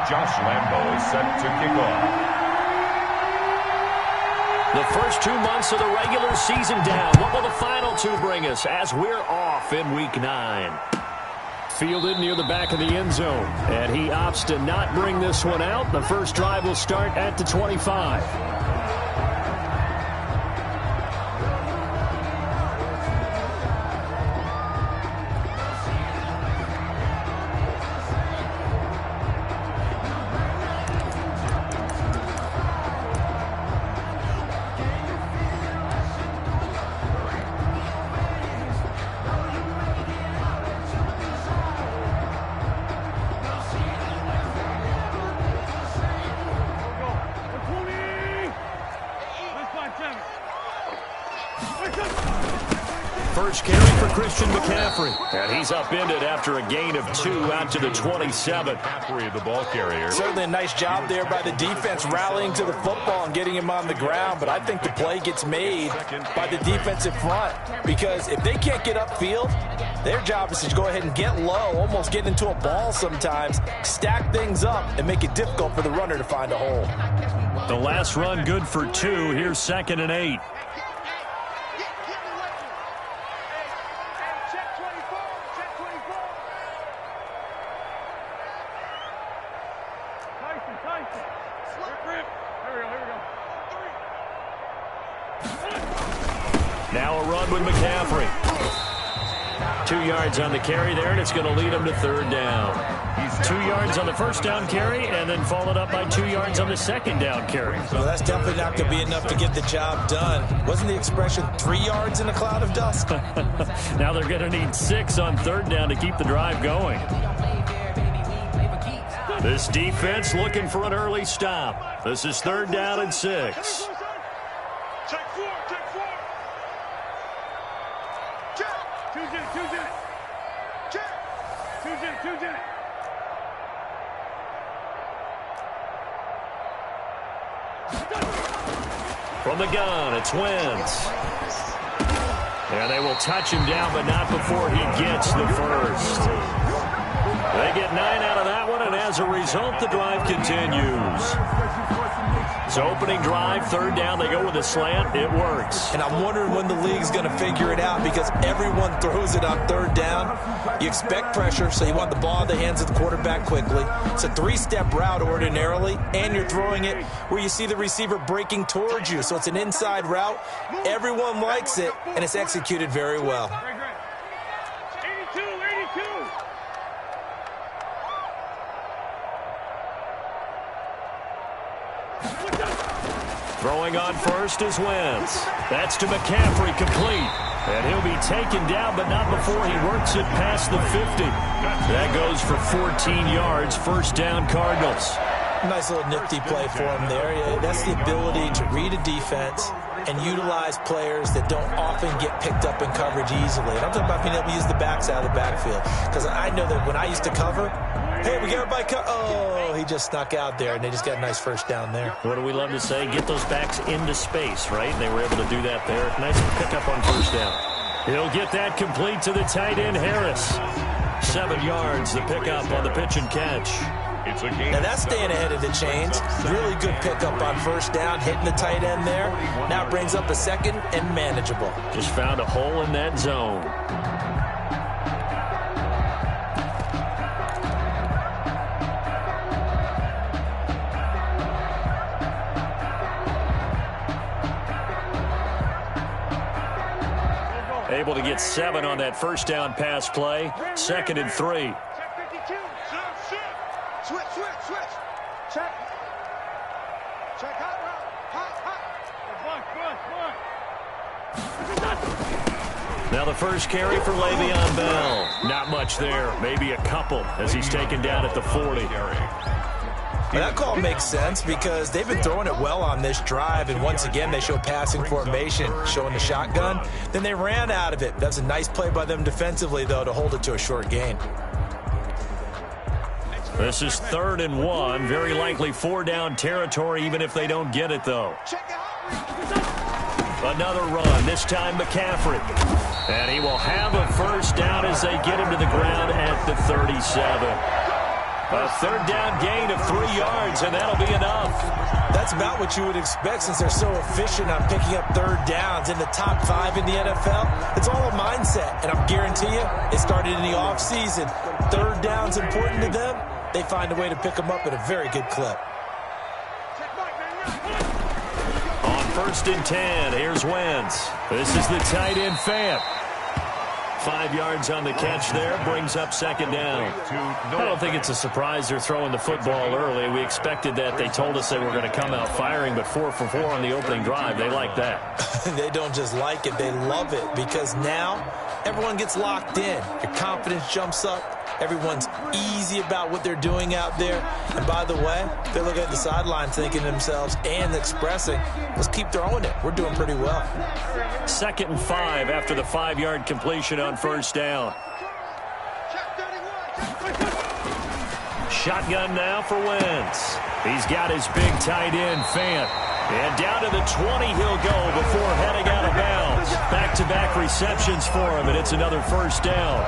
Josh Lambo is set to kick off. The first 2 months of the regular season down. What will the final two bring us as we're off in Week 9? Fielded near the back of the end zone. And he opts to not bring this one out. The first drive will start at the 25. First carry for Christian McCaffrey. And he's upended after a gain of 2 out to the 27. McCaffrey, the ball carrier. Certainly a nice job there by the defense rallying to the football and getting him on the ground. But I think the play gets made by the defensive front. Because if they can't get upfield, their job is to go ahead and get low, almost get into a ball sometimes, stack things up, and make it difficult for the runner to find a hole. The last run good for 2. Here's 2nd and 8. Now a run with McCaffrey. 2 yards on the carry there, and it's going to lead him to 3rd down. 2 yards on the first down carry, and then followed up by 2 yards on the 2nd down carry. Well, that's definitely not going to be enough to get the job done. Wasn't the expression 3 yards in a cloud of dust? Now they're going to need 6 on 3rd down to keep the drive going. This defense looking for an early stop. This is 3rd down and 6. From the gun, it's Wentz. And they will touch him down, but not before he gets the first. They get 9 out of that one, and as a result, the drive continues. So opening drive, 3rd down, they go with a slant. It works. And I'm wondering when the league's going to figure it out, because everyone throws it on 3rd down. You expect pressure, so you want the ball in the hands of the quarterback quickly. It's a 3-step route ordinarily, and you're throwing it where you see the receiver breaking towards you. So it's an inside route. Everyone likes it, and it's executed very well. Throwing on first is Wentz. That's to McCaffrey, complete. And he'll be taken down, but not before he works it past the 50. That goes for 14 yards, 1st down Cardinals. Nice little nifty play for him there. That's the ability to read a defense and utilize players that don't often get picked up in coverage easily. And I'm talking about being able to use the backs out of the backfield. Because I know that when I used to cover, hey, we got everybody oh, he just snuck out there, and they just got a nice 1st down there. What do we love to say? Get those backs into space, right? They were able to do that there. Nice pickup on 1st down. He'll get that complete to the tight end, Harris. 7 yards, the pickup on the pitch and catch. Now that's staying ahead of the chains. Really good pickup on 1st down, hitting the tight end there. Now brings up a 2nd and manageable. Just found a hole in that zone. Able to get 7 on that 1st down pass play. 2nd and 3. Now the first carry for Le'Veon Bell. Not much there. Maybe a couple as he's taken down at the 40. Well, that call makes sense because they've been throwing it well on this drive, and once again they show passing formation, showing the shotgun. Then they ran out of it. That's a nice play by them defensively, though, to hold it to a short gain. This is 3rd and 1. Very likely 4-down territory, even if they don't get it, though. Another run, this time McCaffrey. And he will have a 1st down as they get him to the ground at the 37. A third down gain of 3 yards, and that'll be enough. That's about what you would expect since they're so efficient on picking up third downs in the top 5 in the NFL. It's all a mindset, and I guarantee you it started in the offseason. Third down's important to them. They find a way to pick them up at a very good clip. On 1st and 10, here's Wentz. This is the tight end Fant. 5 yards on the catch there, brings up 2nd down. I don't think it's a surprise they're throwing the football early. We expected that. They told us they were going to come out firing, but 4 for 4 on the opening drive. They like that. They don't just like it, they love it, because now everyone gets locked in. Your confidence jumps up. Everyone's easy about what they're doing out there. And by the way, they're looking at the sideline thinking to themselves and expressing, let's keep throwing it. We're doing pretty well. 2nd and 5 after the 5-yard completion on 1st down. Shotgun now for Wentz. He's got his big tight end, Fant. And down to the 20 he'll go before heading out of bounds. Back-to-back receptions for him, and it's another 1st down.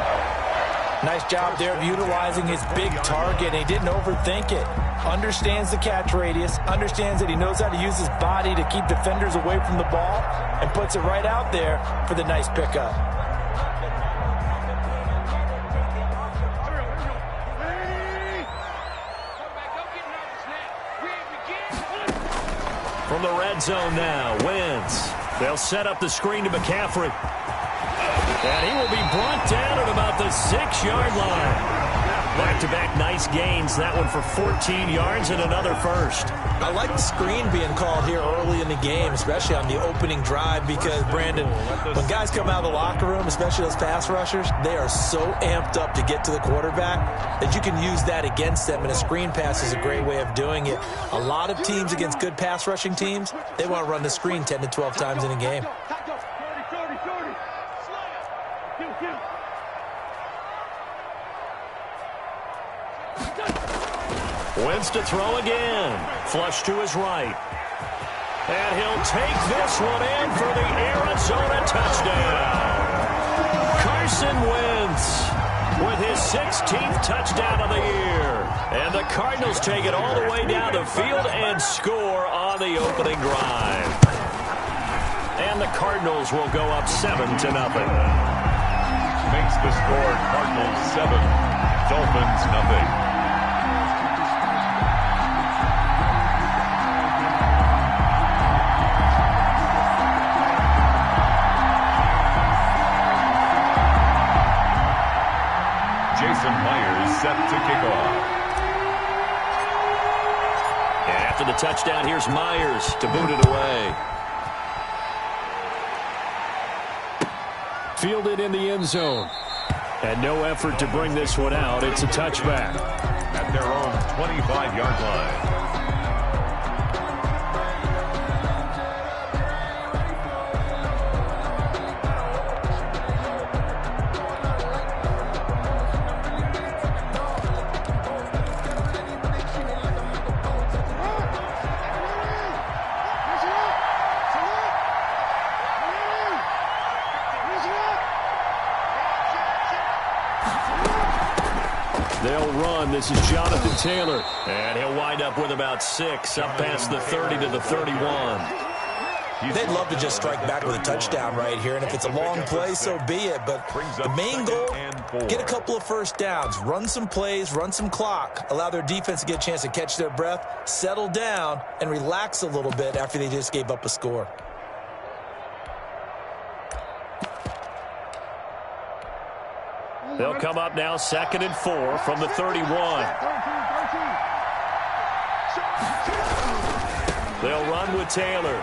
Nice job there of utilizing his big target. He didn't overthink it. Understands the catch radius. Understands that he knows how to use his body to keep defenders away from the ball. And puts it right out there for the nice pickup. From the red zone now, Wentz. They'll set up the screen to McCaffrey. And he will be brought down at about the 6-yard line. Back-to-back nice gains. That one for 14 yards and another 1st. I like the screen being called here early in the game, especially on the opening drive, because, Brandon, when guys come out of the locker room, especially those pass rushers, they are so amped up to get to the quarterback that you can use that against them, and a screen pass is a great way of doing it. A lot of teams against good pass rushing teams, they want to run the screen 10 to 12 times in a game. Wentz to throw again. Flush to his right. And he'll take this one in for the Arizona touchdown. Carson Wentz with his 16th touchdown of the year. And the Cardinals take it all the way down the field and score on the opening drive. And the Cardinals will go up 7-0. Makes the score Cardinals 7, Dolphins 0. Set to kick off. And after the touchdown, here's Myers to boot it away. Fielded in the end zone. And no effort to bring this one out. It's a touchback. At their own 25-yard line. They'll run. This is Jonathan Taylor. And he'll wind up with about 6, up past the 30 to the 31. They'd love to just strike back with a touchdown right here, and if it's a long play, so be it. But the main goal, get a couple of 1st downs, run some plays, run some clock, allow their defense to get a chance to catch their breath, settle down, and relax a little bit after they just gave up a score. They'll come up now 2nd and 4 from the 31. They'll run with Taylor.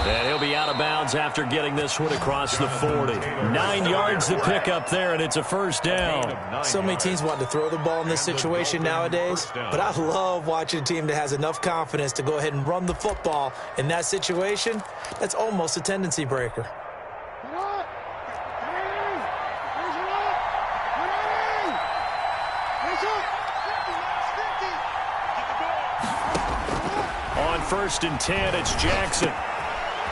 And he'll be out of bounds after getting this one across the 40. 9 yards to pick up there, and it's a 1st down. So many teams want to throw the ball in this situation nowadays, but I love watching a team that has enough confidence to go ahead and run the football. In that situation, that's almost a tendency breaker. On 1st and 10, it's Jackson.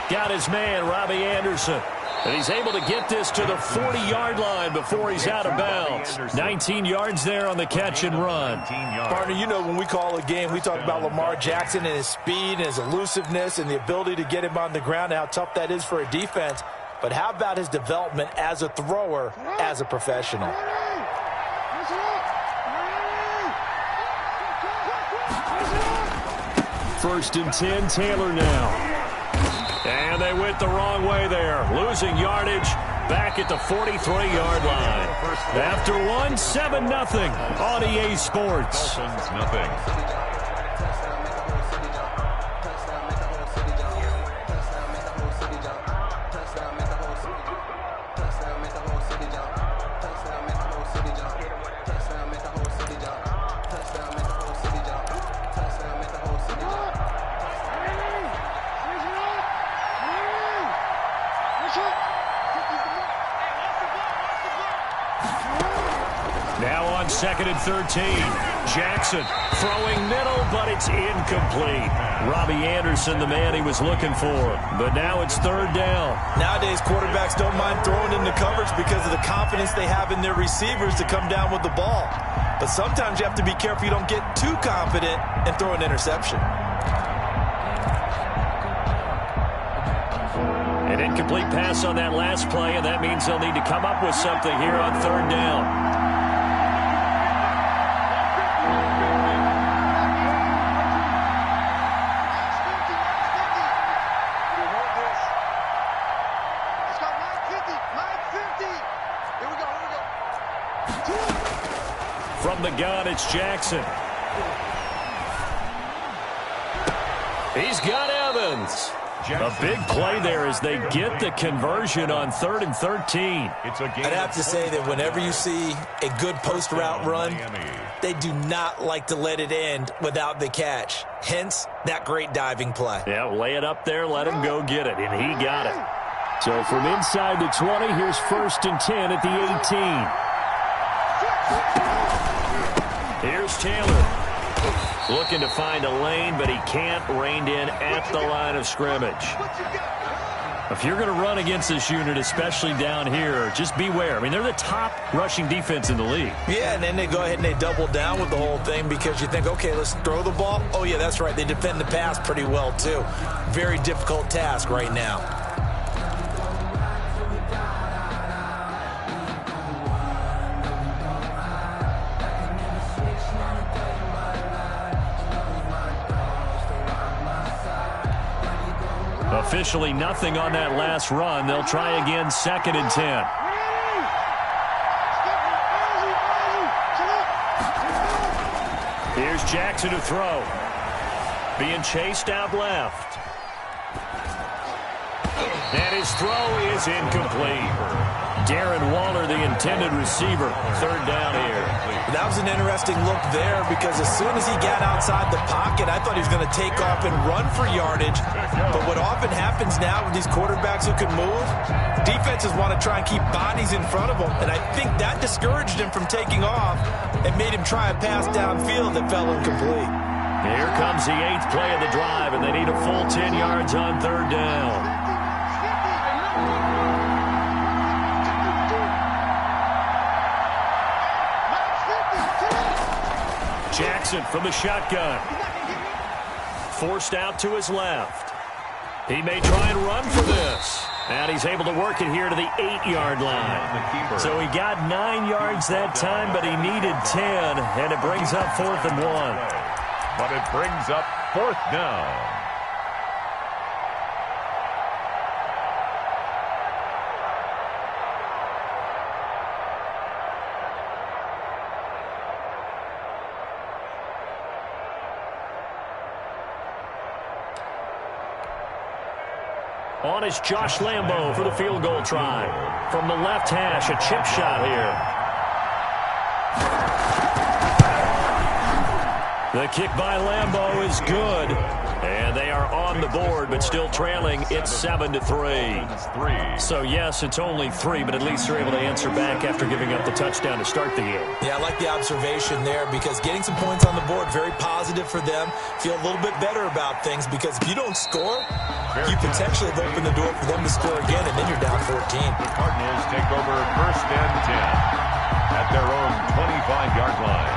Got his man, Robbie Anderson. And he's able to get this to the 40-yard line before he's out of bounds. 19 yards there on the catch and run. Partner, you know when we call a game, we talk about Lamar Jackson and his speed and his elusiveness and the ability to get him on the ground and how tough that is for a defense. But how about his development as a thrower, as a professional? First and 10, Taylor now. And they went the wrong way there. Losing yardage back at the 43-yard line. After one, 7-0 on EA Sports. Dolphins, nothing. Now on 2nd and 13. Jackson throwing middle, but it's incomplete. Robbie Anderson, the man he was looking for. But now it's 3rd down. Nowadays, quarterbacks don't mind throwing into coverage because of the confidence they have in their receivers to come down with the ball. But sometimes you have to be careful you don't get too confident and throw an interception. An incomplete pass on that last play, and that means they'll need to come up with something here on 3rd down. From the gun, it's Jackson. He's got Evans. A big play there as they get the conversion on 3rd and 13. I'd have to say that whenever you see a good post route run, they do not like to let it end without the catch. Hence, that great diving play. Yeah, lay it up there, let him go get it, and he got it. So from inside the 20, here's 1st and 10 at the 18. Here's Taylor. Looking to find a lane, but he can't. Reined in at the line of scrimmage. If you're going to run against this unit, especially down here, just beware. I mean, they're the top rushing defense in the league. Yeah, and then they go ahead and they double down with the whole thing because you think, okay, let's throw the ball. Oh, yeah, that's right. They defend the pass pretty well, too. Very difficult task right now. Officially nothing on that last run. They'll try again 2nd and 10. Here's Jackson to throw. Being chased out left. And his throw is incomplete. Darren Waller, the intended receiver. 3rd down here. That was an interesting look there because as soon as he got outside the pocket, I thought he was going to take off and run for yardage. But what often happens now with these quarterbacks who can move, defenses want to try and keep bodies in front of them. And I think that discouraged him from taking off and made him try a pass downfield that fell incomplete. Here comes the 8th play of the drive, and they need a full 10 yards on 3rd down. Jackson from the shotgun. Forced out to his left. He may try and run for this. And he's able to work it here to the 8-yard line. So he got 9 yards that time, but he needed 10. And it brings up 4th and 1. But it brings up 4th down. On is Josh Lambo for the field goal try. From the left hash, a chip shot here. The kick by Lambo is good. And they are on the board, but still trailing. It's 7-3. So, yes, it's only 3, but at least they're able to answer back after giving up the touchdown to start the game. Yeah, I like the observation there because getting some points on the board, very positive for them. Feel a little bit better about things because if you don't score, you potentially have opened the door for them to score again, and then you're down 14. The Cardinals take over 1st and 10 at their own 25-yard line.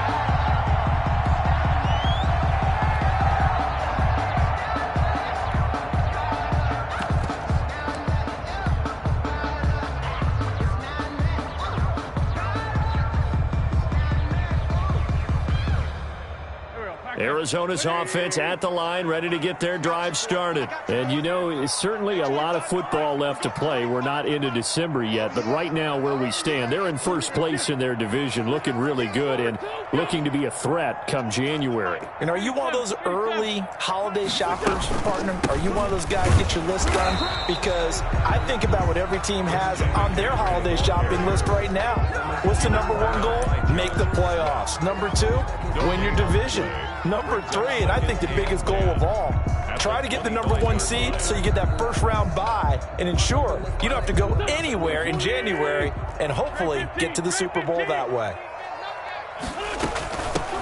Arizona's offense at the line, ready to get their drive started. And, you know, it's certainly a lot of football left to play. We're not into December yet, but right now where we stand, they're in first place in their division, looking really good and looking to be a threat come January. And are you one of those early holiday shoppers, partner? Are you one of those guys get your list done? Because I think about what every team has on their holiday shopping list right now. What's the number one goal? Make the playoffs. Number two, win your division. Number three, and I think the biggest goal of all, try to get the number one seed so you get that first round bye and ensure you don't have to go anywhere in January and hopefully get to the Super Bowl that way.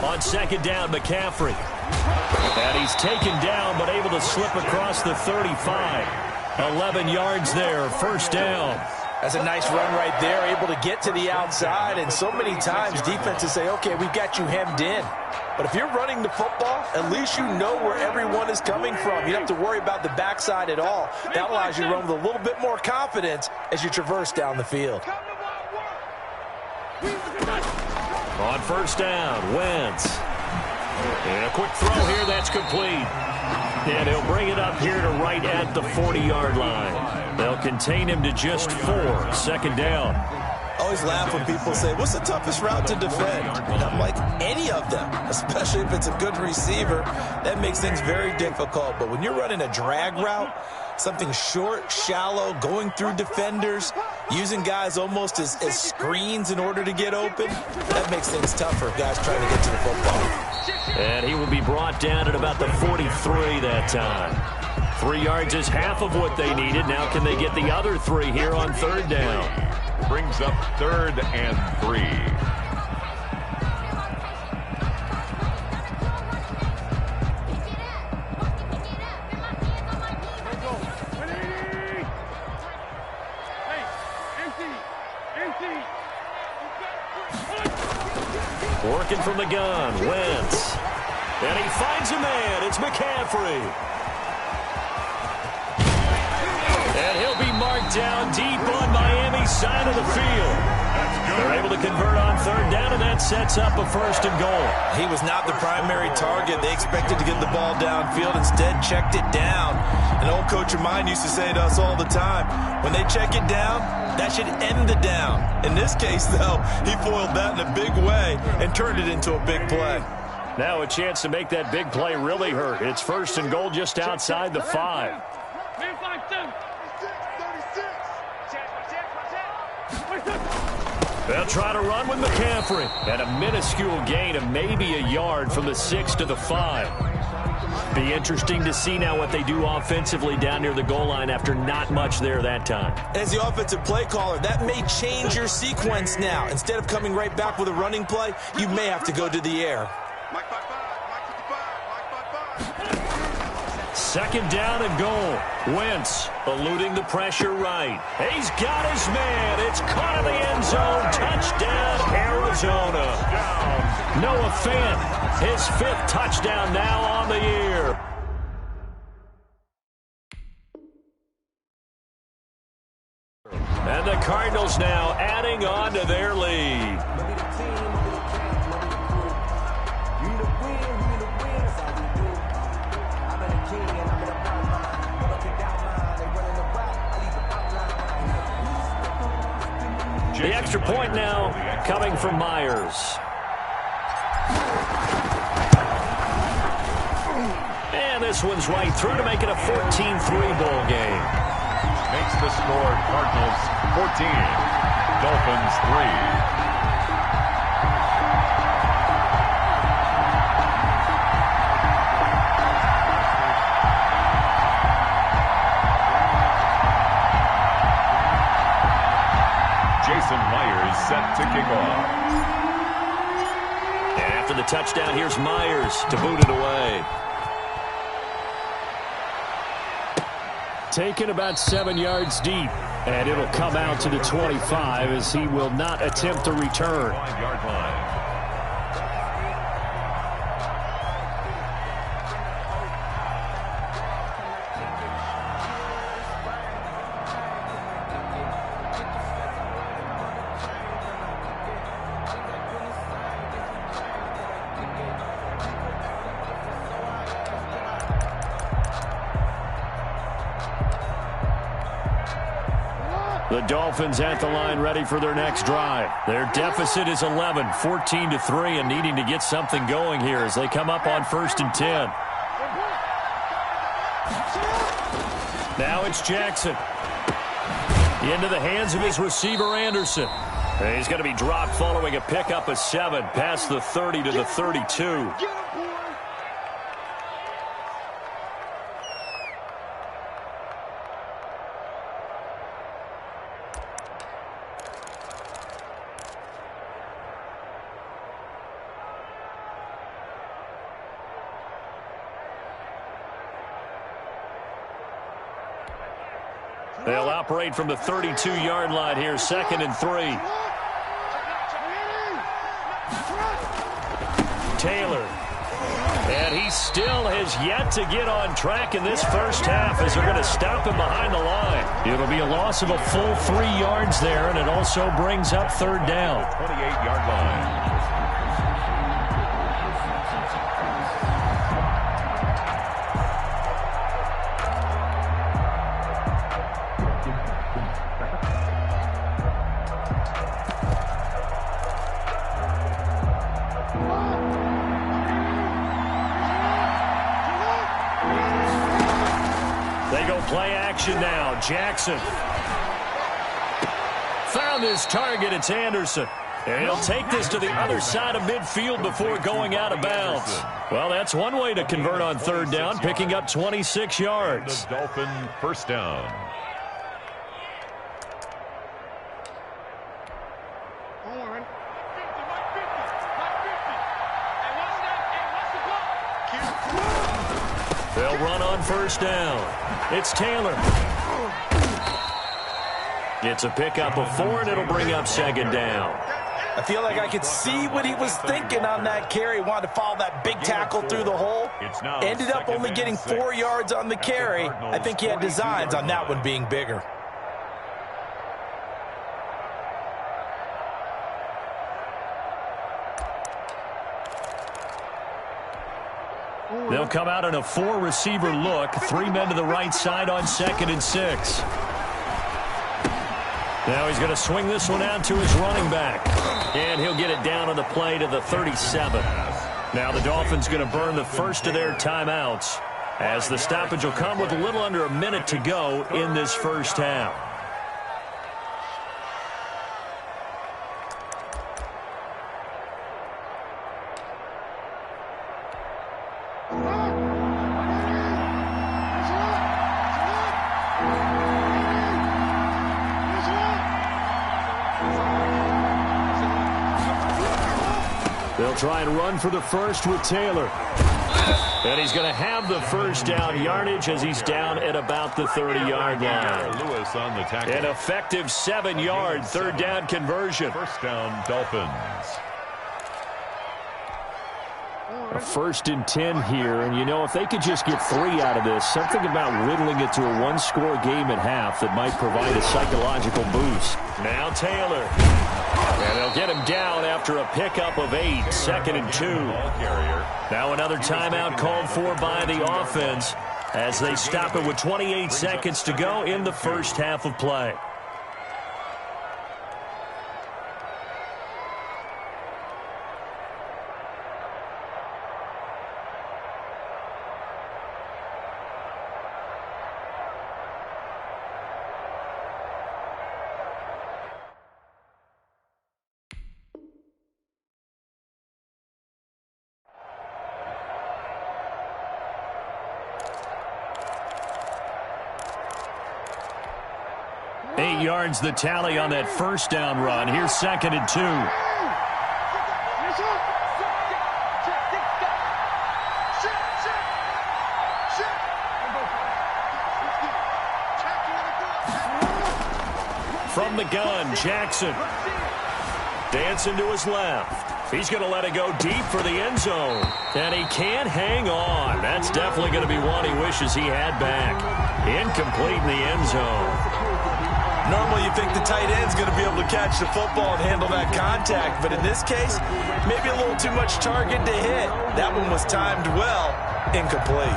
On second down, McCaffrey. And he's taken down but able to slip across the 35. 11 yards there, first down. That's a nice run right there, able to get to the outside, and so many times defenses say, okay, we've got you hemmed in. But if you're running the football, at least you know where everyone is coming from. You don't have to worry about the backside at all. That allows you to run with a little bit more confidence as you traverse down the field. On first down, Wentz. And a quick throw here, that's complete. And he'll bring it up here to right at the 40-yard line. They'll contain him to just 4, second down. I always laugh when people say, what's the toughest route to defend? And I'm like, any of them, especially if it's a good receiver. That makes things very difficult. But when you're running a drag route, something short, shallow, going through defenders, using guys almost as screens in order to get open, that makes things tougher, guys trying to get to the football. And he will be brought down at about the 43 that time. 3 yards is half of what they needed. Now can they get the other 3 here on third down? Brings up 3rd and 3. Working from the gun, Wentz. And he finds a man. It's McCaffrey. And he'll be marked down deep on Miami's side of the field. They're able to convert on third down, and that sets up a 1st and goal. He was not the primary target. They expected to get the ball downfield. Instead, checked it down. An old coach of mine used to say to us all the time, when they check it down, that should end the down. In this case, though, he foiled that in a big way and turned it into a big play. Now a chance to make that big play really hurt. It's 1st and goal just outside the 5. They'll try to run with McCaffrey. And a minuscule gain of maybe a yard from the 6 to the 5. Be interesting to see now what they do offensively down near the goal line after not much there that time. As the offensive play caller, that may change your sequence now. Instead of coming right back with a running play, you may have to go to the air. Second down and goal. Wentz eluding the pressure right. He's got his man. It's caught in the end zone. Touchdown, Arizona. Noah Fant, his 5th touchdown now on the year. And the Cardinals now adding on to their lead. The extra point now coming from Myers. And this one's right through to make it a 14-3 ball game. Makes the score Cardinals 14, Dolphins 3. Myers set to kick off. And after the touchdown, here's Myers to boot it away. Taken about 7 yards deep. And it'll come out to the 25 as he will not attempt to return. 5-yard line. The Dolphins at the line ready for their next drive. Their deficit is 11, 14-3, and needing to get something going here as they come up on 1st and 10. Now it's Jackson. Into the hands of his receiver, Anderson. And he's going to be dropped following a pickup of 7 past the 30 to the 32. They'll operate from the 32-yard line here, 2nd and 3. Taylor. And he still has yet to get on track in this first half as they're going to stop him behind the line. It'll be a loss of a full 3 yards there, and it also brings up 3rd down. 28-yard line. Play action now. Jackson. Found his target. It's Anderson. And he'll take this to the other side of midfield before going out of bounds. Well, that's one way to convert on 3rd down, picking up 26 yards. The Dolphin 1st down. They'll run on 1st down. It's Taylor. It's a pickup of 4, and it'll bring up 2nd down. I feel like I could see what he was thinking on that carry. Wanted to follow that big tackle through the hole. Ended up only getting 4 yards on the carry. I think he had designs on that one being bigger. They'll come out in a 4-receiver look. 3 men to the right side on 2nd and 6. Now he's going to swing this one out to his running back. And he'll get it down on the play to the 37. Now the Dolphins going to burn the first of their timeouts as the stoppage will come with a little under a minute to go in this first half. They'll try and run for the first with Taylor. And he's going to have the 1st down yardage as he's down at about the 30-yard line. Lewis on the tackle. An effective 7-yard 3rd down conversion. 1st down, Dolphins. A 1st and 10 here, and you know, if they could just get 3 out of this, something about whittling it to a 1-score game at half that might provide a psychological boost. Now Taylor. And they'll get him down after a pickup of 8, 2nd and 2. Now another timeout called for by the offense as they stop it with 28 seconds to go in the first half of play. Eight yards the tally on that 1st down run. Here's 2nd and 2. the gun, Jackson. Dancing to his left. He's going to let it go deep for the end zone. And he can't hang on. That's definitely going to be one he wishes he had back. Incomplete in the end zone. Normally you think the tight end's going to be able to catch the football and handle that contact. But in this case, maybe a little too much target to hit. That one was timed well. Incomplete.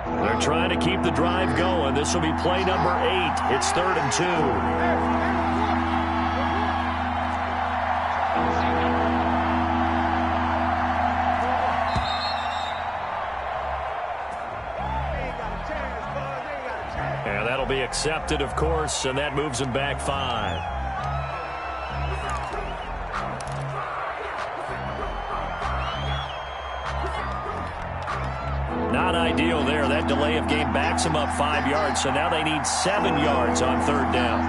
They're trying to keep the drive going. This will be play number 8. It's 3rd and 2. And that'll be accepted, of course, and that moves him back 5. Not ideal there. That delay of game backs them up 5 yards, so now they need 7 yards on 3rd down.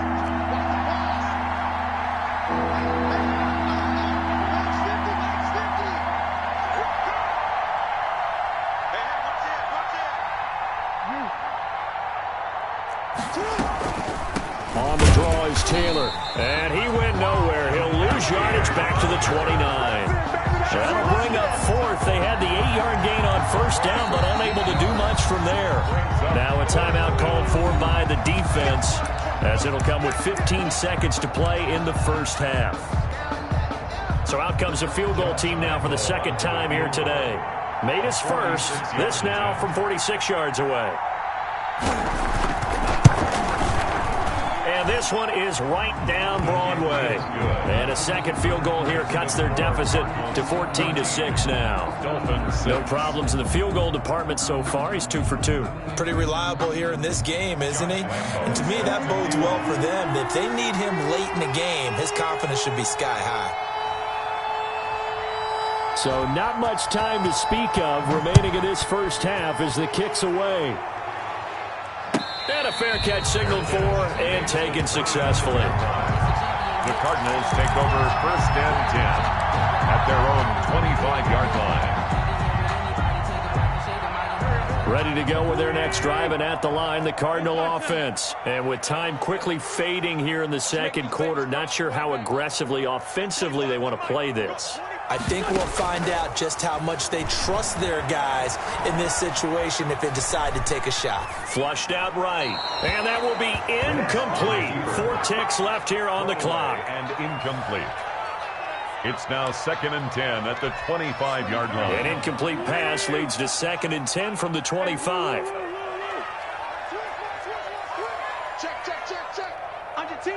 On the draw is Taylor, and he went nowhere. He'll lose yardage back to the 29. That'll bring up 4th. They had the 8-yard gain on 1st down, but unable to do much from there. Now a timeout called for by the defense, as it'll come with 15 seconds to play in the 1st half. So out comes a field goal team now for the 2nd time here today. Made his first. This now from 46 yards away. And this one is right down Broadway. And a second field goal here cuts their deficit to 14-6 now. No problems in the field goal department so far. He's 2 for 2. Pretty reliable here in this game, isn't he? And to me, that bodes well for them. If they need him late in the game, his confidence should be sky high. So not much time to speak of remaining in this 1st half as the kick's away. And a fair catch signaled for and taken successfully. The Cardinals take over 1st and 10 at their own 25-yard line. Ready to go with their next drive, and at the line, the Cardinal offense. And with time quickly fading here in the 2nd quarter, not sure how aggressively, offensively they want to play this. I think we'll find out just how much they trust their guys in this situation if they decide to take a shot. Flushed out right. And that will be incomplete. 4 ticks left here on the clock. And incomplete. It's now 2nd and 10 at the 25-yard line. An incomplete pass leads to 2nd and 10 from the 25. Check. Under 10.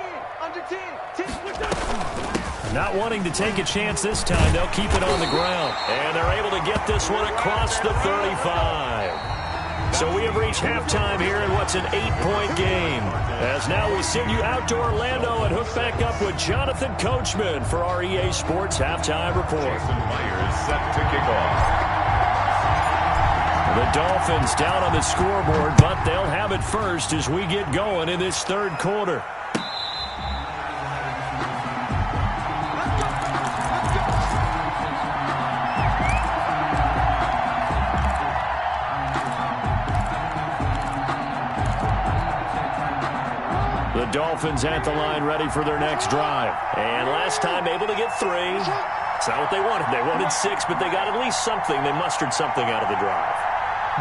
Not wanting to take a chance this time, they'll keep it on the ground. And they're able to get this one across the 35. So we have reached halftime here in what's an 8-point game. As now we send you out to Orlando and hook back up with Jonathan Coachman for our EA Sports Halftime Report. Jason Myers set to kick off. The Dolphins down on the scoreboard, but they'll have it first as we get going in this 3rd quarter. The Dolphins at the line ready for their next drive. And last time able to get 3. It's not what they wanted. They wanted 6, but they got at least something. They mustered something out of the drive.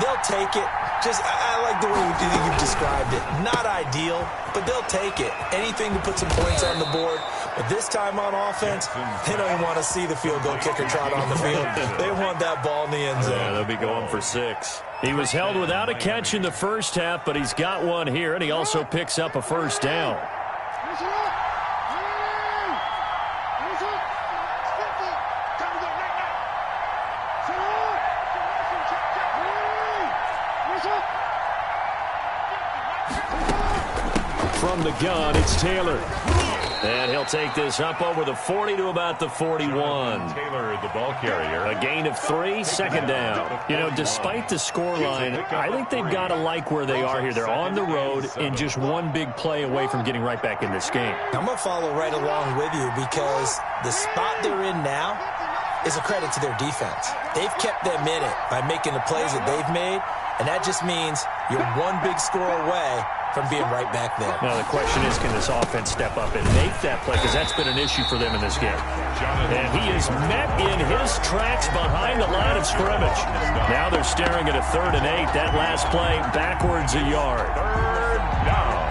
They'll take it. I like the way you've described it. Not ideal, but they'll take it. Anything to put some points on the board. But this time on offense, they don't even want to see the field goal kicker trot on the field. They want that ball in the end zone. Yeah, they'll be going for 6. He was held without a catch in the 1st half, but he's got one here, and he also picks up a 1st down. From the gun, it's Taylor. And he'll take this up over the 40 to about the 41. Taylor, the ball carrier. A gain of 3, second down. You know, despite the scoreline, I think they've got to like where they are here. They're on the road and just one big play away from getting right back in this game. I'm going to follow right along with you because the spot they're in now is a credit to their defense. They've kept them in it by making the plays that they've made, and that just means you're one big score away from being right back there. Now, the question is, can this offense step up and make that play? Because that's been an issue for them in this game. And he is met in his tracks behind the line of scrimmage. Now they're staring at a 3rd and 8. That last play, backwards a yard. 3rd down.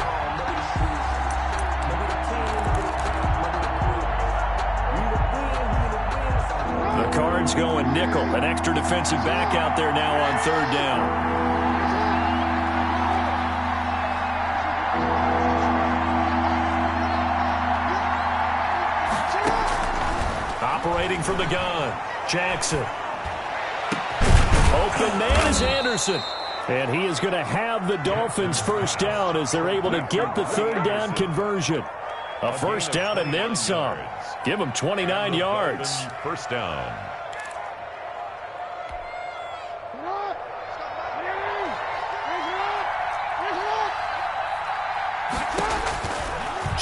The Cards going nickel. An extra defensive back out there now on 3rd down. Operating from the gun, Jackson. Open man is Anderson. And he is going to have the Dolphins first down as they're able to get the 3rd down conversion. A first down and then some. Give them 29 yards. First down.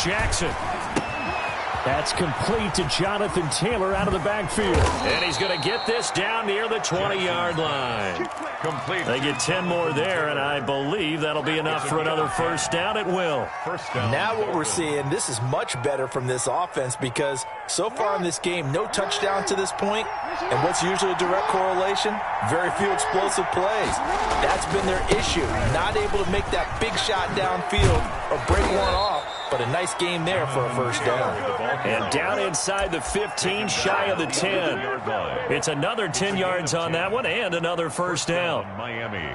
Jackson. That's complete to Jonathan Taylor out of the backfield. And he's going to get this down near the 20-yard line. Complete. They get 10 more there, and I believe that'll be enough for another first down at will. First down. Now what we're seeing, this is much better from this offense because so far in this game, no touchdown to this point. And what's usually a direct correlation? Very few explosive plays. That's been their issue. Not able to make that big shot downfield or break one off. But a nice game there for a first down. And down inside the 15, shy of the 10. It's another 10 yards on that one and another first down. Miami.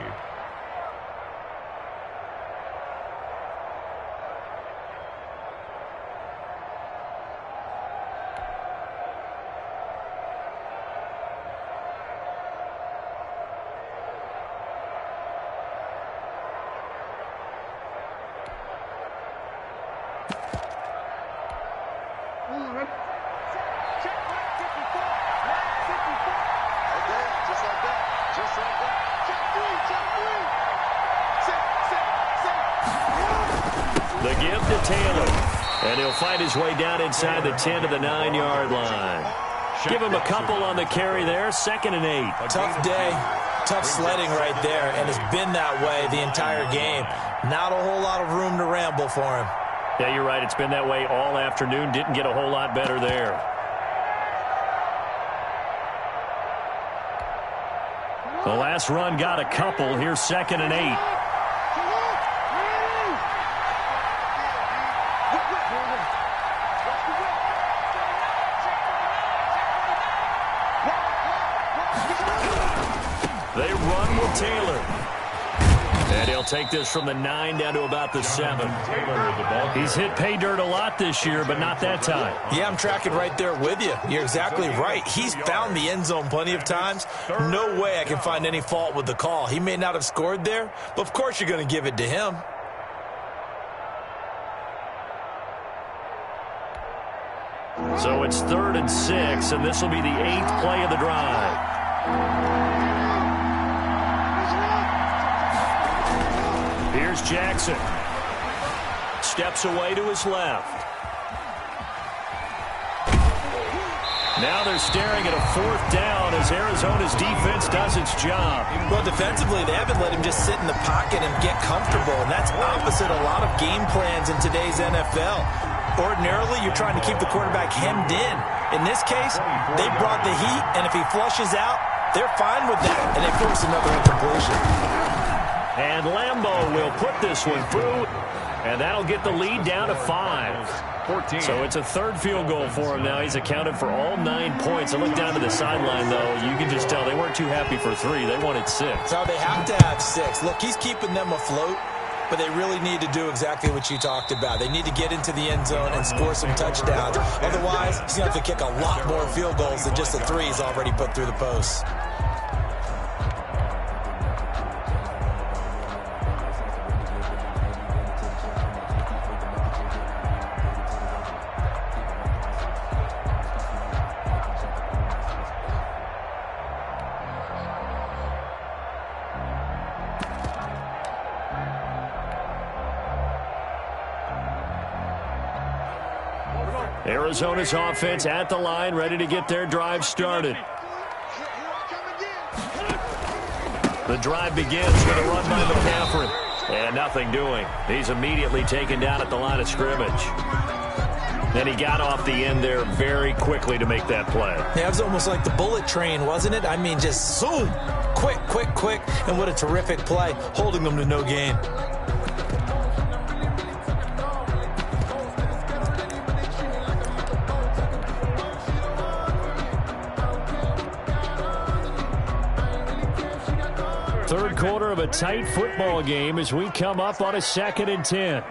The give to Taylor. And he'll fight his way down inside the 10 to the 9-yard line. Give him a couple on the carry there. 2nd and 8. Tough day. Tough sledding right there. And it's been that way the entire game. Not a whole lot of room to ramble for him. Yeah, you're right. It's been that way all afternoon. Didn't get a whole lot better there. The last run got a couple. Here's 2nd and 8. They run with Taylor. And he'll take this from the 9 down to about the 7. He's hit pay dirt a lot this year, but not that time. Yeah, I'm tracking right there with you. You're exactly right. He's found the end zone plenty of times. No way I can find any fault with the call. He may not have scored there, but of course you're going to give it to him. So it's 3rd and 6, and this will be the 8th play of the drive. Here's Jackson. Steps away to his left. Now they're staring at a 4th down as Arizona's defense does its job. Well, defensively, they haven't let him just sit in the pocket and get comfortable, and that's opposite a lot of game plans in today's NFL. Ordinarily, you're trying to keep the quarterback hemmed in. In this case, they brought the heat, and if he flushes out, they're fine with that, and they force another incompletion. And Lambeau will put this one through, and that'll get the lead down to 5. 14. So it's a 3rd field goal for him now. He's accounted for all 9 points. I look down to the sideline, though. You can just tell they weren't too happy for 3. They wanted 6. So they have to have 6. Look, he's keeping them afloat, but they really need to do exactly what you talked about. They need to get into the end zone and score some touchdowns. Otherwise, he's going to have to kick a lot more field goals than just the 3 he's already put through the posts. Arizona's offense at the line, ready to get their drive started. The drive begins with a run by McCaffrey. And nothing doing. He's immediately taken down at the line of scrimmage. And he got off the end there very quickly to make that play. Yeah, it was almost like the bullet train, wasn't it? I mean, just zoom. Quick, quick, quick. And what a terrific play, holding them to no gain. Third quarter of a tight football game as we come up on a 2nd and 10.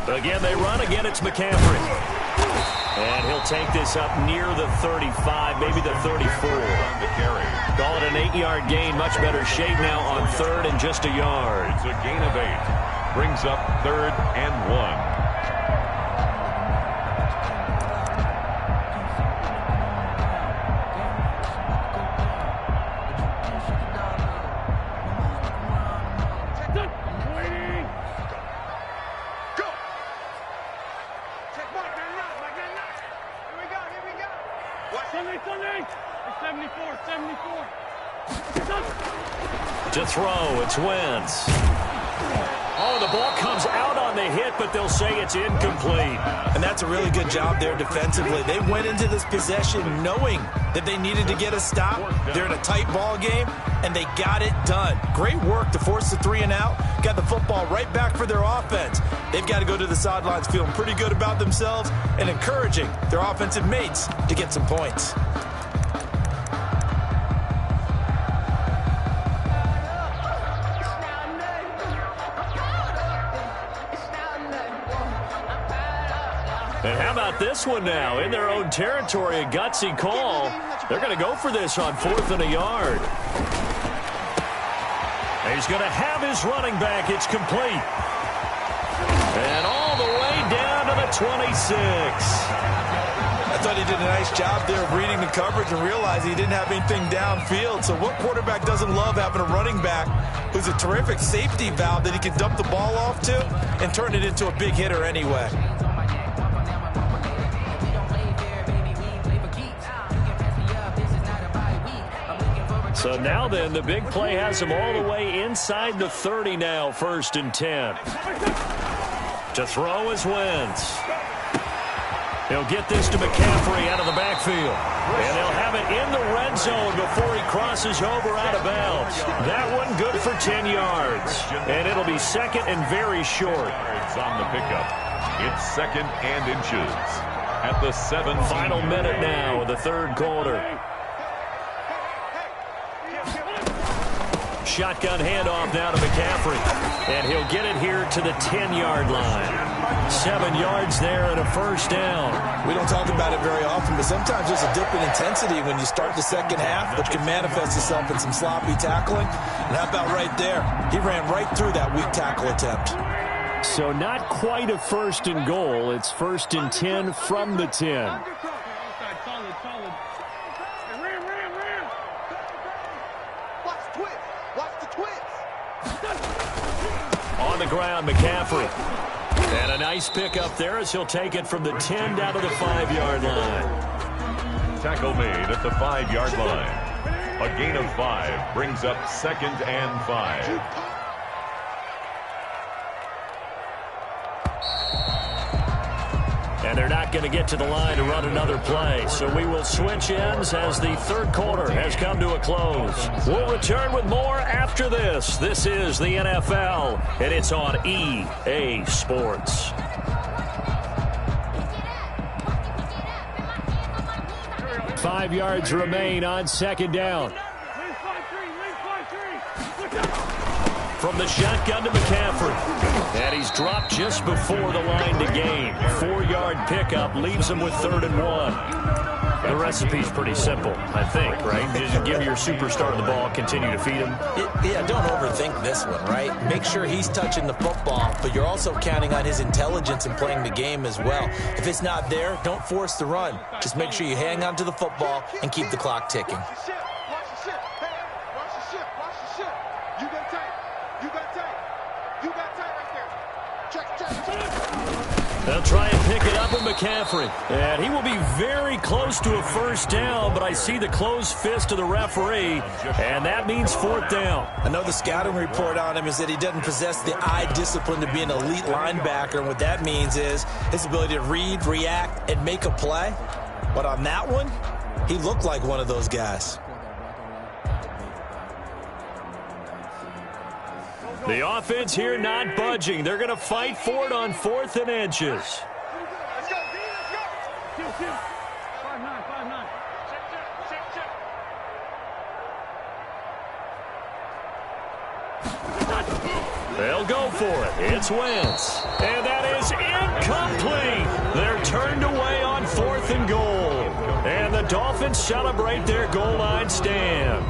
Again, they run. Again, it's McCaffrey. And he'll take this up near the 35, maybe the 34. Call it an 8-yard gain. Much better shape now on 3rd and just a yard. It's a gain of 8. Brings up 3rd and 1. To throw, it's Wentz. Oh, the ball comes out on the hit, but they'll say it's incomplete. And that's a really good job there defensively. They went into this possession knowing that they needed to get a stop. They're in a tight ball game, and they got it done. Great work to force the 3 and out. Got the football right back for their offense. They've got to go to the sidelines feeling pretty good about themselves and encouraging their offensive mates to get some points. And how about this one now? In their own territory, a gutsy call. They're going to go for this on 4th and a yard. He's going to have his running back. It's complete. And all the way down to the 26. I thought he did a nice job there of reading the coverage and realizing he didn't have anything downfield. So what quarterback doesn't love having a running back who's a terrific safety valve that he can dump the ball off to and turn it into a big hitter anyway? So now then, the big play has him all the way inside the 30 now, 1st and 10. To throw is Wentz. He'll get this to McCaffrey out of the backfield. And they'll have it in the red zone before he crosses over out of bounds. That one good for 10 yards. And it'll be 2nd and very short. It's on the pickup. It's 2nd and inches. At the 7. Final minute now of the 3rd quarter. Shotgun handoff now to McCaffrey. And he'll get it here to the 10-yard line. 7 yards there and a 1st down. We don't talk about it very often, but sometimes there's a dip in intensity when you start the second half, which can manifest itself in some sloppy tackling. And how about right there? He ran right through that weak tackle attempt. So not quite a 1st and goal. It's 1st and 10 from the 10. On the ground, McCaffrey. And a nice pickup there as he'll take it from the 10 down to the 5-yard line. Tackle made at the 5-yard line. A gain of 5 brings up 2nd and 5. And they're not going to get to the line to run another play. So we will switch ends as the 3rd quarter has come to a close. We'll return with more after this. This is the NFL, and it's on EA Sports. Five yards remain on 2nd down. From the shotgun to McCaffrey. And he's dropped just before the line to gain. 4-yard pickup leaves him with 3rd and 1. The recipe's pretty simple, I think, right? Just give your superstar the ball, continue to feed him. Yeah, don't overthink this one, right? Make sure he's touching the football, but you're also counting on his intelligence in playing the game as well. If it's not there, don't force the run. Just make sure you hang on to the football and keep the clock ticking. Watch the ship. They'll try and pick it up with McCaffrey. And he will be very close to a first down, but I see the closed fist of the referee, and that means fourth down. I know the scouting report on him is that he doesn't possess the eye discipline to be an elite linebacker, and what that means is his ability to read, react, and make a play. But on that one, he looked like one of those guys. The offense here not budging. They're going to fight for it on 4th and inches. Let's go, D, let's go. 5-9, 5-9. Check. They'll go for it. It's Wentz. And that is incomplete. They're turned away on 4th and goal. And the Dolphins celebrate their goal line stand.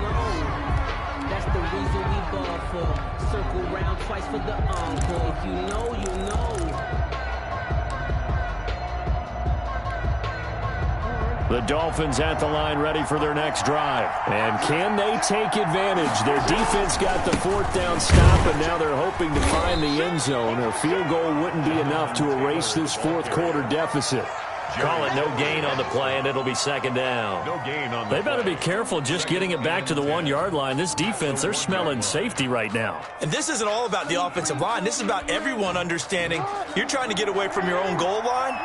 That's the reason we ball for. Circle round twice for the encore. If you know, you know. The Dolphins at the line ready for their next drive. And can they take advantage? Their defense got the 4th down stop, and now they're hoping to find the end zone. A field goal wouldn't be enough to erase this 4th quarter deficit. Call it no gain on the play, and it'll be 2nd down. No gain on the They better be careful just getting it back to the 1-yard line. This defense, they're smelling safety right now. And this isn't all about the offensive line. This is about everyone understanding you're trying to get away from your own goal line,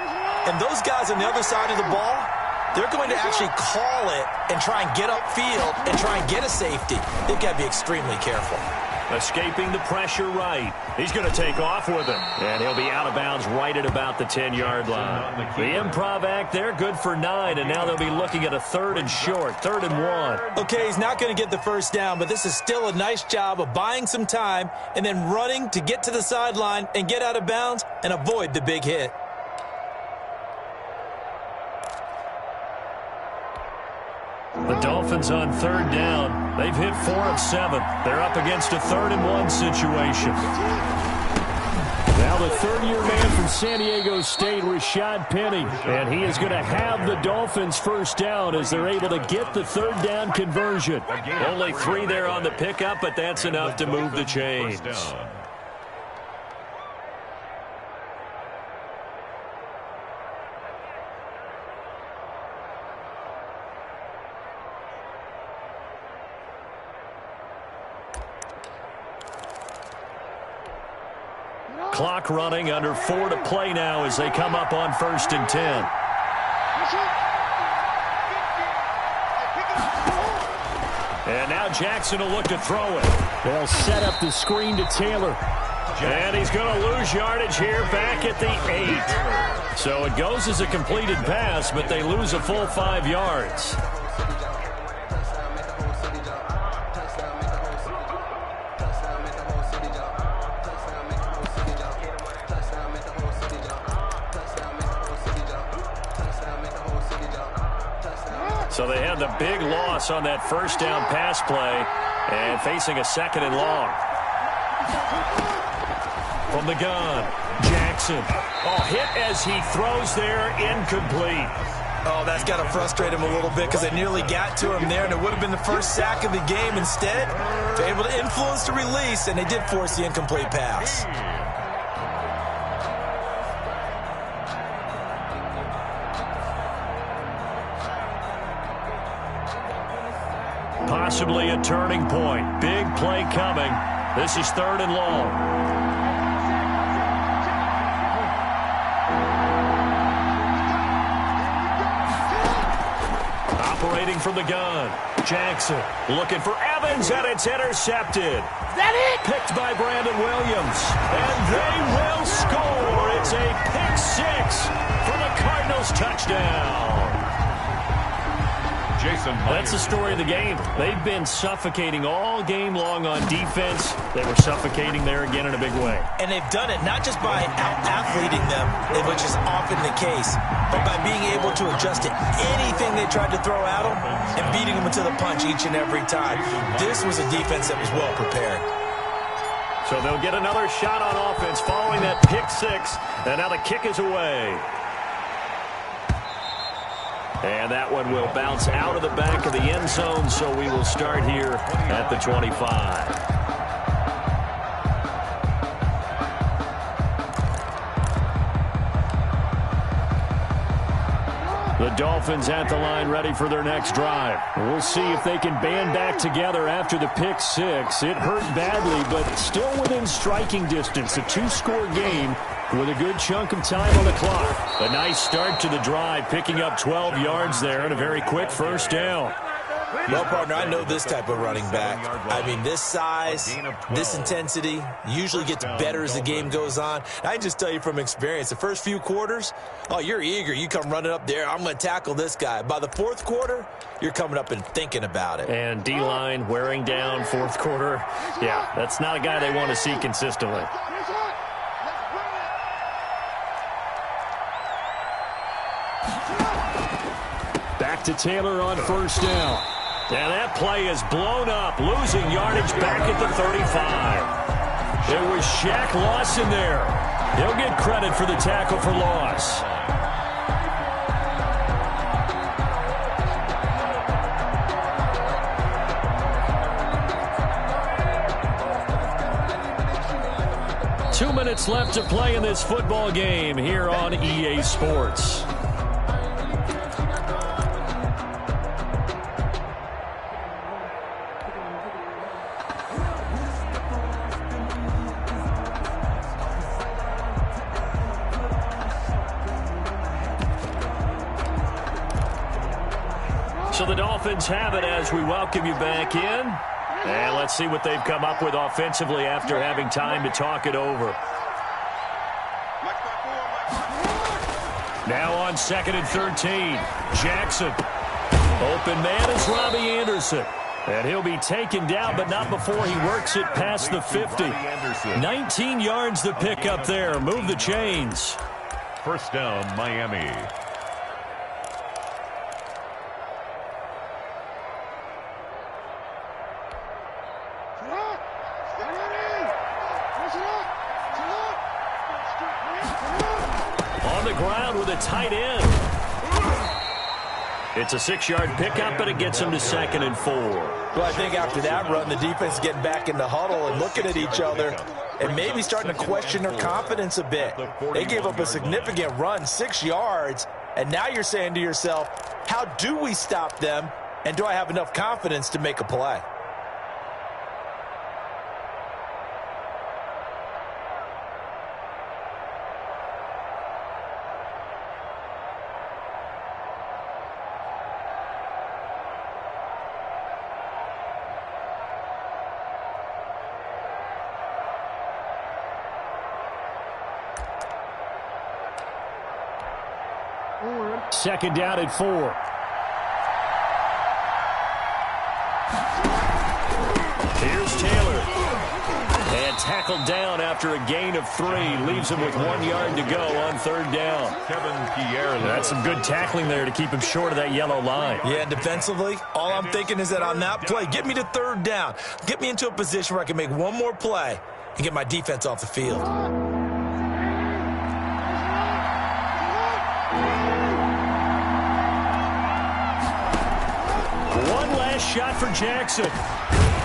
and those guys on the other side of the ball, they're going to actually call it and try and get upfield and try and get a safety. They've got to be extremely careful. Escaping the pressure right. He's going to take off with it. And he'll be out of bounds right at about the 10-yard line. The improv act there, good for 9, and now they'll be looking at a 3rd and short, 3rd and 1. Okay, he's not going to get the first down, but this is still a nice job of buying some time and then running to get to the sideline and get out of bounds and avoid the big hit. The Dolphins on 3rd down. They've hit 4 of 7. They're up against a 3rd and 1 situation. Now the 3rd-year man from San Diego State, Rashad Penny. And he is going to have the Dolphins first down as they're able to get the 3rd down conversion. Only 3 there on the pickup, but that's enough to move the chains. Clock running, under 4 to play now as they come up on 1st and 10. And now Jackson will look to throw it. They'll set up the screen to Taylor. And he's going to lose yardage here back at the 8. So it goes as a completed pass, but they lose a full 5 yards. So they had the big loss on that first down pass play and facing a 2nd and long. From the gun, Jackson. Oh, hit as he throws there, incomplete. Oh, that's got to frustrate him a little bit because they nearly got to him there, and it would have been the first sack of the game. Instead, they're able to influence the release, and they did force the incomplete pass. Possibly a turning point. Big play coming. This is 3rd and long. Operating from the gun. Jackson looking for Evans, and it's intercepted. Is that it? Picked by Brandon Williams. And they will score. It's a pick 6 for the Cardinals touchdown. That's the story of the game. They've been suffocating all game long on defense. They were suffocating there again in a big way. And they've done it not just by out-athleting them, which is often the case, but by being able to adjust to anything they tried to throw at them and beating them into the punch each and every time. This was a defense that was well prepared. So they'll get another shot on offense following that pick 6. And now the kick is away. And that one will bounce out of the back of the end zone, so we will start here at the 25. The Dolphins at the line ready for their next drive. We'll see if they can band back together after the pick six. It hurt badly, but still within striking distance. A two-score game with a good chunk of time on the clock. A nice start to the drive, picking up 12 yards there and a very quick first down. Well, partner, I know this type of running back. I mean, this size, this intensity usually gets better as the game goes on. I can just tell you from experience, the first few quarters, oh, you're eager. You come running up there, I'm going to tackle this guy. By the fourth quarter, you're coming up and thinking about it. And D-line wearing down fourth quarter. Yeah, that's not a guy they want to see consistently. Back to Taylor on first down. And that play is blown up, losing yardage back at the 35. It was Shaq Lawson there. He'll get credit for the tackle for loss. Two minutes left to play in this football game here on EA Sports. So the Dolphins have it as we welcome you back in. And let's see what they've come up with offensively after having time to talk it over. Now on 2nd and 13. Jackson. Open man is Robbie Anderson. And he'll be taken down, but not before he works it past the 50. 19 yards to pick up there. Move the chains. First down, Miami. On the ground with a tight end. It's a 6-yard pickup, and it gets him to 2nd and 4. Well, I think after that run, the defense is getting back in the huddle and looking at each other and maybe starting to question their confidence a bit. They gave up a significant run, 6 yards, and now you're saying to yourself, how do we stop them, and do I have enough confidence to make a play? Second down at 4. Here's Taylor. And tackled down after a gain of 3. Leaves him with 1 yard to go on 3rd down. Kevin Pierre. That's some good tackling there to keep him short of that yellow line. Yeah, and defensively, all I'm thinking is that on that play, get me to 3rd down. Get me into a position where I can make one more play and get my defense off the field. One last shot for Jackson.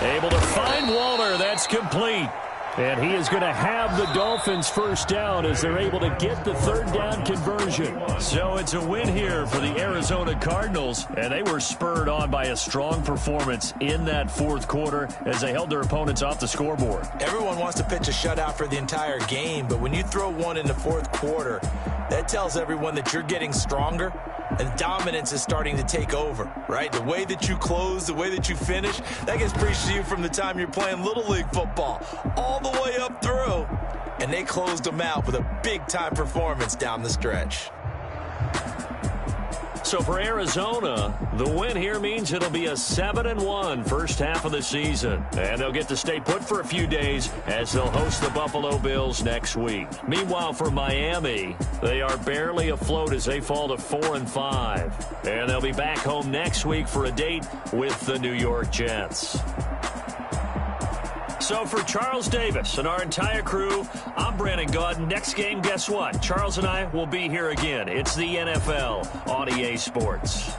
Able to find Waller. That's complete. And he is going to have the Dolphins first down as they're able to get the 3rd down conversion. So it's a win here for the Arizona Cardinals. And they were spurred on by a strong performance in that 4th quarter as they held their opponents off the scoreboard. Everyone wants to pitch a shutout for the entire game, but when you throw one in the 4th quarter, that tells everyone that you're getting stronger and dominance is starting to take over, right? The way that you close, the way that you finish, that gets preached to you from the time you're playing Little League football all the way up through. And they closed them out with a big-time performance down the stretch. So for Arizona, the win here means it'll be a 7-1 first half of the season. And they'll get to stay put for a few days as they'll host the Buffalo Bills next week. Meanwhile, for Miami, they are barely afloat as they fall to 4-5. And they'll be back home next week for a date with the New York Jets. So for Charles Davis and our entire crew, I'm Brandon Gaudin. Next game, guess what? Charles and I will be here again. It's the NFL on EA Sports.